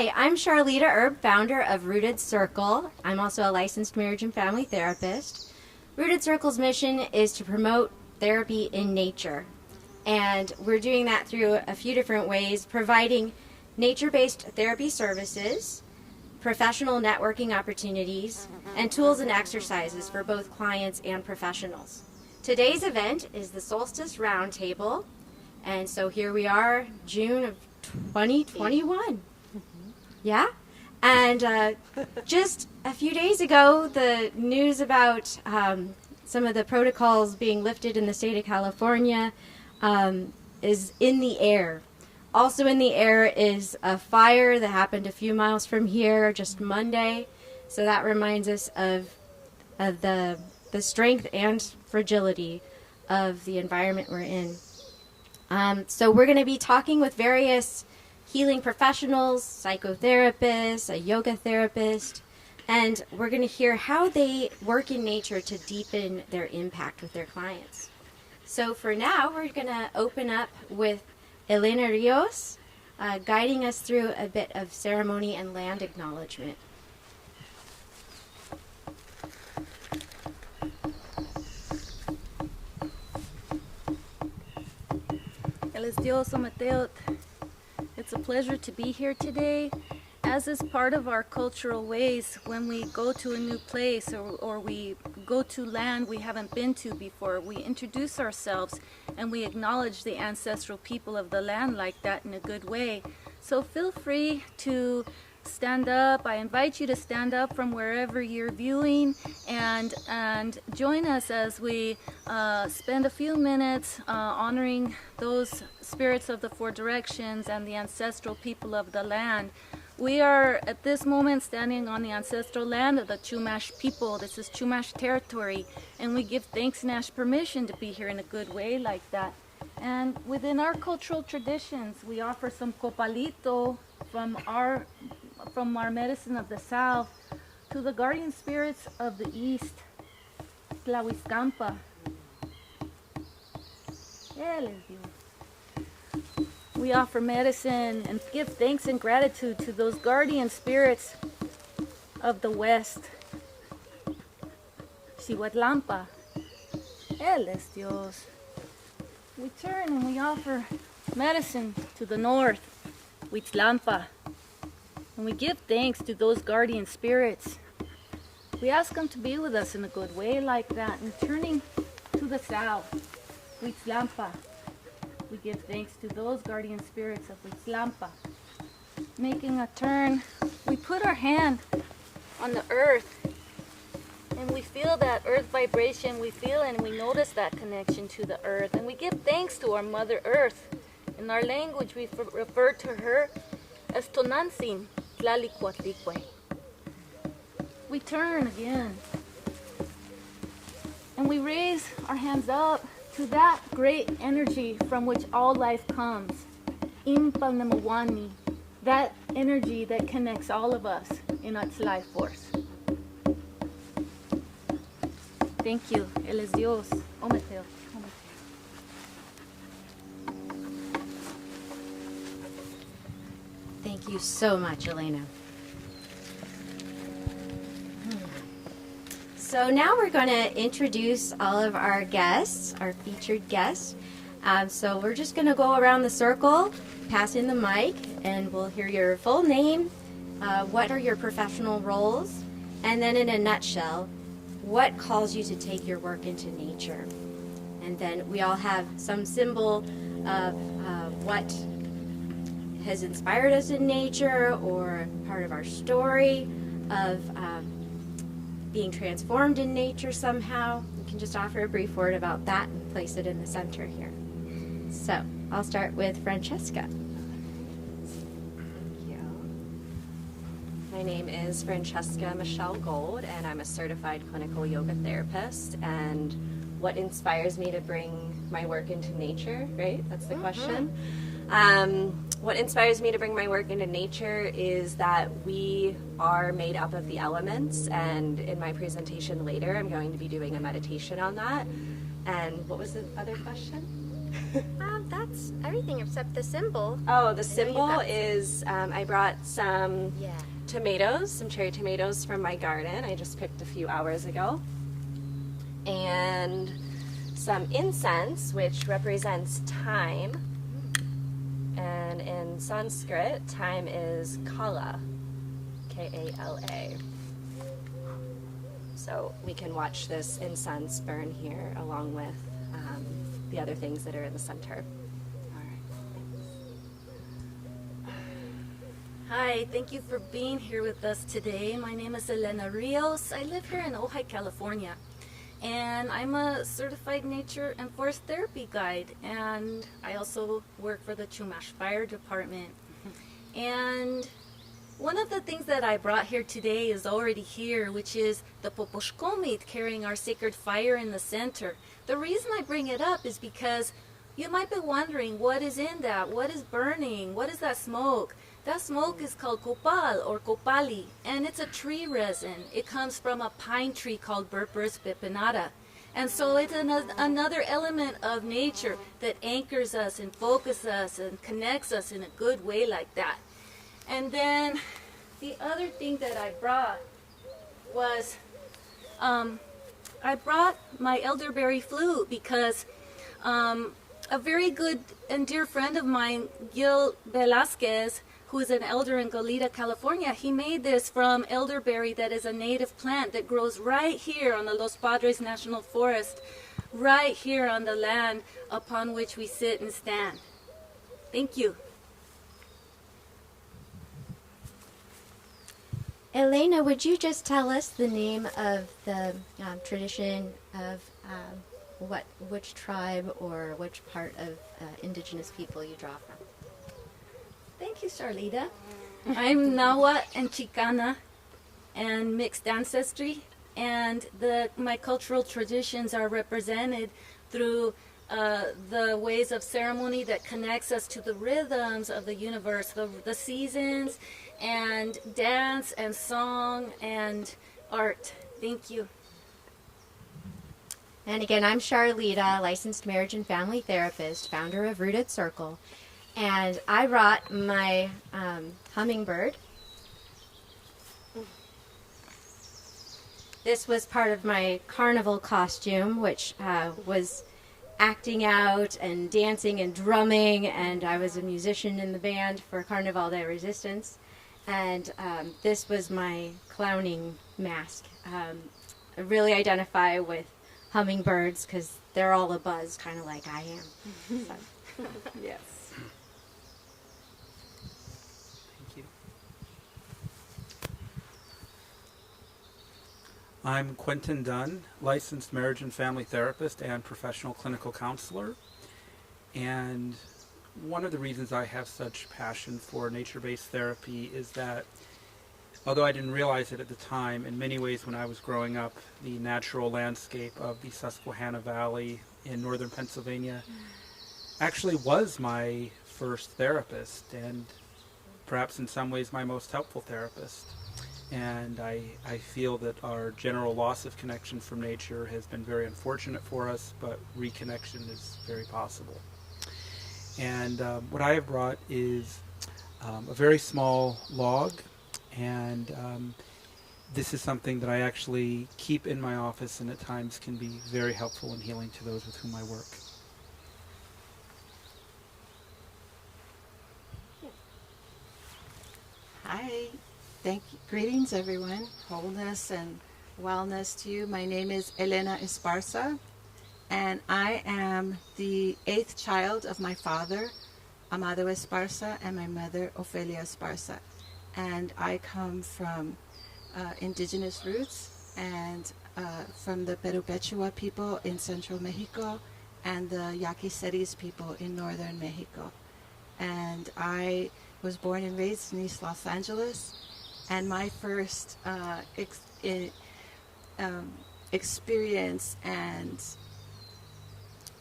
Hi, I'm Charlita Erb, founder of Rooted Circle. I'm also a licensed marriage and family therapist. Rooted Circle's mission is to promote therapy in nature. And we're doing that through a few different ways, providing nature-based therapy services, professional networking opportunities, and tools and exercises for both clients and professionals. Today's event is the Solstice Roundtable, and so here we are, June of 2021. Yeah? And just a few days ago, the news about some of the protocols being lifted in the state of California is in the air. Also in the air is a fire that happened a few miles from here just Monday. So that reminds us of the strength and fragility of the environment we're in. So we're going to be talking with various healing professionals, psychotherapists, a yoga therapist, and we're going to hear how they work in nature to deepen their impact with their clients. So for now, we're going to open up with Elena Rios, guiding us through a bit of ceremony and land acknowledgement. Él es Dios, Ometeot. It's a pleasure to be here today. As is part of our cultural ways, when we go to a new place or we go to land we haven't been to before, we introduce ourselves and we acknowledge the ancestral people of the land like that in a good way. So feel free to stand up. I invite you to stand up from wherever you're viewing and join us as we spend a few minutes honoring those spirits of the four directions and the ancestral people of the land. We are at this moment standing on the ancestral land of the Chumash people. This is Chumash territory, and we give thanks and ask permission to be here in a good way like that. And within our cultural traditions, we offer some copalito from our medicine of the south to the guardian spirits of the east, Tlahuizcampa. Él es Dios. We offer medicine and give thanks and gratitude to those guardian spirits of the west, Xihuatlampa. Él es Dios. We turn and we offer medicine to the north, Huitzlampa. And we give thanks to those guardian spirits. We ask them to be with us in a good way like that. And turning to the south, Huitzlampa. We give thanks to those guardian spirits of Huitzlampa. Making a turn, we put our hand on the earth and we feel that earth vibration. We feel and we notice that connection to the earth. And we give thanks to our Mother Earth. In our language, we refer to her as Tonantzin Tlalicuatlicue. We turn again and we raise our hands up to that great energy from which all life comes, Impalnemawani, that energy that connects all of us in its life force. Thank you. Él es Dios. Ometeot. Thank you so much, Elena. So now we're going to introduce all of our guests, our featured guests. So we're just going to go around the circle, pass in the mic, and we'll hear your full name, what are your professional roles, and then in a nutshell, what calls you to take your work into nature. And then we all have some symbol of what has inspired us in nature or part of our story of being transformed in nature somehow. You can just offer a brief word about that and place it in the center here. So I'll start with Francesca. Thank you. My name is Francesca Michelle Gold, and I'm a certified clinical yoga therapist. And what inspires me to bring my work into nature, right? That's the question. What inspires me to bring my work into nature is that we are made up of the elements, and in my presentation later I'm going to be doing a meditation on that. And what was the other question? That's everything except the symbol. Oh, the I know you symbol got- is I brought some Yeah. tomatoes, some cherry tomatoes from my garden. I just picked a few hours ago. And some incense, which represents time. And in Sanskrit, time is Kala, Kala. So we can watch this incense burn here along with the other things that are in the center. Hi, thank you for being here with us today. My name is Elena Rios. I live here in Ojai, California. And I'm a certified nature and forest therapy guide. And I also work for the Chumash Fire Department. And one of the things that I brought here today is already here, which is the Poposhkomit carrying our sacred fire in the center. The reason I bring it up is because you might be wondering what is in that, what is burning, what is that smoke? That smoke is called copal or copali, and it's a tree resin. It comes from a pine tree called Berberis bipinata. And so it's another element of nature that anchors us and focuses us and connects us in a good way like that. And then the other thing that I brought was, I brought my elderberry flute because a very good and dear friend of mine, Gil Velasquez, who is an elder in Goleta, California, he made this from elderberry that is a native plant that grows right here on the Los Padres National Forest, right here on the land upon which we sit and stand. Thank you. Elena, would you just tell us the name of the tradition of which tribe or which part of indigenous people you draw from? Thank you, Charlita. I'm Nahuatl and Chicana and mixed ancestry, and my cultural traditions are represented through the ways of ceremony that connects us to the rhythms of the universe, the seasons, and dance and song and art. Thank you. And again, I'm Charlita, licensed marriage and family therapist, founder of Rooted Circle. And I brought my hummingbird. This was part of my carnival costume, which was acting out and dancing and drumming, and I was a musician in the band for Carnival de Resistance. And this was my clowning mask. I really identify with hummingbirds because they're all abuzz, kind of like I am. So, Yes. Thank you. I'm Quentin Dunn, licensed marriage and family therapist and professional clinical counselor. And one of the reasons I have such passion for nature-based therapy is that, although I didn't realize it at the time, in many ways when I was growing up, the natural landscape of the Susquehanna Valley in northern Pennsylvania actually was my first therapist, and perhaps in some ways my most helpful therapist. And I feel that our general loss of connection from nature has been very unfortunate for us, but reconnection is very possible. And what I have brought is a very small log, and this is something that I actually keep in my office and at times can be very helpful and healing to those with whom I work. Hi, greetings everyone, wholeness and wellness to you. My name is Elena Esparza, and I am the 8th child of my father, Amado Esparza, and my mother, Ofelia Esparza. And I come from indigenous roots and from the Perupechua people in central Mexico and the Yaquiseris people in northern Mexico. And I was born and raised in East Los Angeles, and my first experience and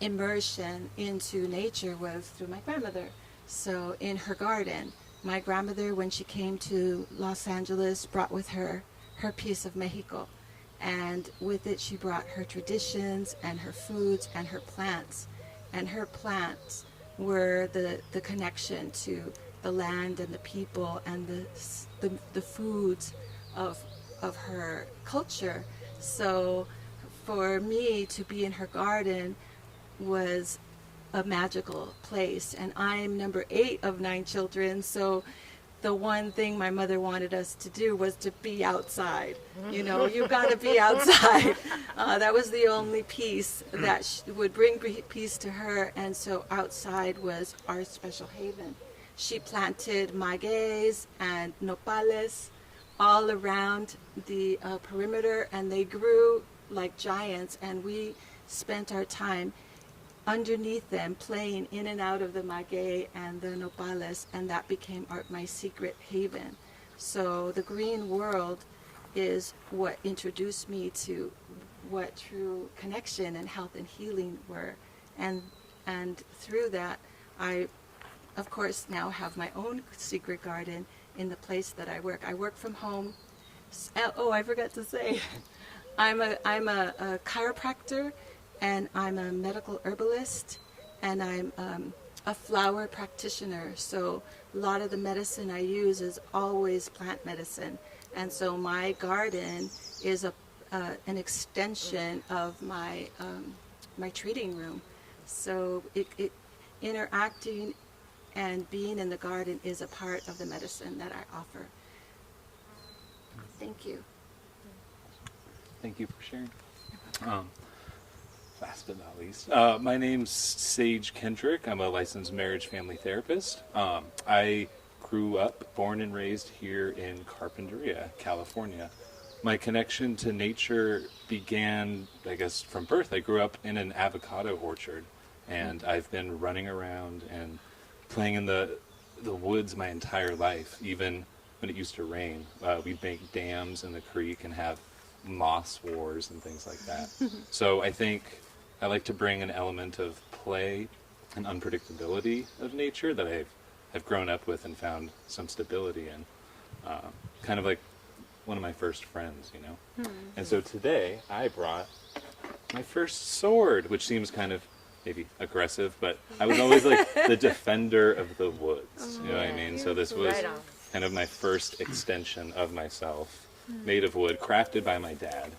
immersion into nature was through my grandmother. So in her garden, my grandmother, when she came to Los Angeles, brought with her her piece of Mexico, and with it she brought her traditions and her foods and her plants. and her plants were the connection to the land and the people and the foods of her culture. So for me to be in her garden was a magical place. And I'm number 8 of 9 children, so the one thing my mother wanted us to do was to be outside. You know, you got to be outside. That was the only piece that would bring peace to her, and so outside was our special haven. She planted magueys and nopales all around the perimeter, and they grew like giants, and we spent our time underneath them, playing in and out of the maguey and the nopales, and that became my secret haven. So the green world is what introduced me to what true connection and health and healing were, and through that I, of course, now have my own secret garden in the place that I work. I work from home. Oh, I forgot to say, I'm a chiropractor, and I'm a medical herbalist, and I'm a flower practitioner. So a lot of the medicine I use is always plant medicine, and so my garden is an extension of my my treating room. So it interacting and being in the garden is a part of the medicine that I offer. Thank you. Thank you for sharing. Last but not least, my name's Sage Kendrick. I'm a licensed marriage family therapist. I grew up, born and raised here in Carpinteria, California. My connection to nature began, I guess, from birth. I grew up in an avocado orchard, and I've been running around and playing in the woods my entire life, even when it used to rain. We'd make dams in the creek and have moss wars and things like that. So I think I like to bring an element of play and unpredictability of nature that I've grown up with and found some stability in. Kind of like one of my first friends, you know? And so today I brought my first sword, which seems kind of maybe aggressive, but I was always like the defender of the woods, you know what I mean? So this was kind of my first extension of myself, made of wood, crafted by my dad.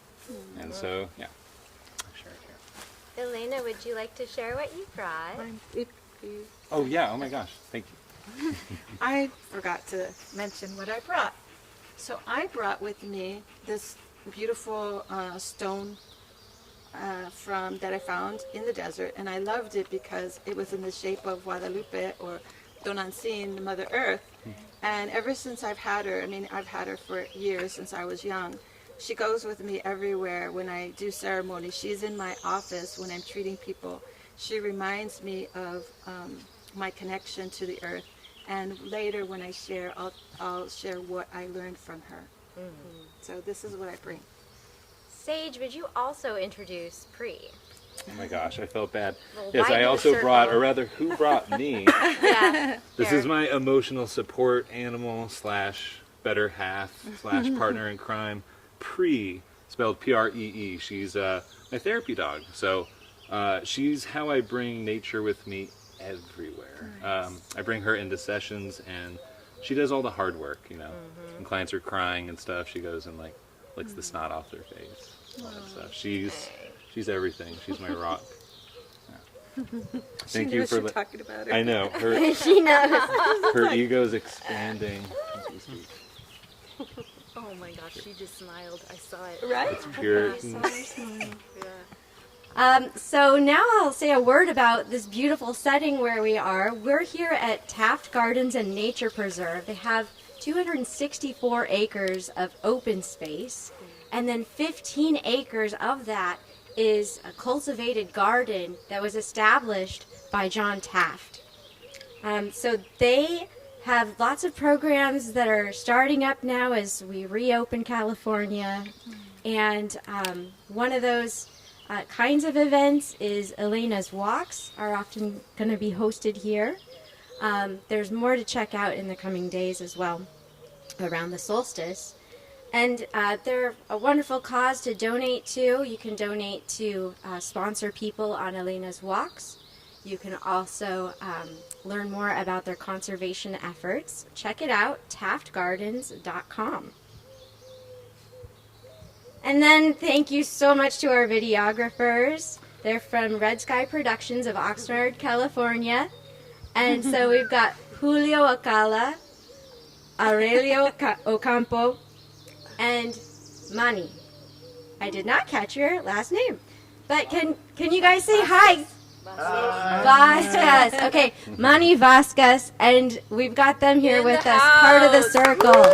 And so, yeah. Elena, would you like to share what you brought? Oh yeah, oh my gosh, thank you. I forgot to mention what I brought. So I brought with me this beautiful stone that I found in the desert, and I loved it because it was in the shape of Guadalupe, or Tonantzin, Mother Earth. And ever since I've had her, I mean, I've had her for years, since I was young. She goes with me everywhere when I do ceremony. She's in my office when I'm treating people. She reminds me of my connection to the earth. And later when I share, I'll share what I learned from her. So this is what I bring. Sage, would you also introduce Pri? Oh my gosh, I felt bad. Well, Yes, why I the also circle? brought, or rather, who brought me? Yeah. This fair. is my emotional support animal / better half / partner in crime, Pri, spelled P-R-E-E. She's my therapy dog. So she's how I bring nature with me everywhere. Nice. I bring her into sessions, and she does all the hard work, you know. When clients are crying and stuff, she goes and like licks the snot off their face. All that stuff. She's everything. She's my rock. Yeah. Thank She you knows for you're talking about her. I know her. She knows. Her ego's expanding as we speak. Oh my gosh, she just smiled. I saw it. Right? It's pure. So now I'll say a word about this beautiful setting where we are. We're here at Taft Gardens and Nature Preserve. They have 264 acres of open space, and then 15 acres of that is a cultivated garden that was established by John Taft. So they have lots of programs that are starting up now as we reopen California, and one of those kinds of events is Elena's Walks, are often going to be hosted here. There's more to check out in the coming days as well around the solstice. And they're a wonderful cause to donate to. You can donate to sponsor people on Elena's Walks. You can also learn more about their conservation efforts. Check it out, taftgardens.com. And then thank you so much to our videographers. They're from Red Sky Productions of Oxnard, California. And so we've got Julio Acala, Aurelio Ocampo, and Manny. I did not catch your last name. But can you guys say hi? Vasquez. Okay, Manny Vasquez, and we've got them here with us, part of the circle.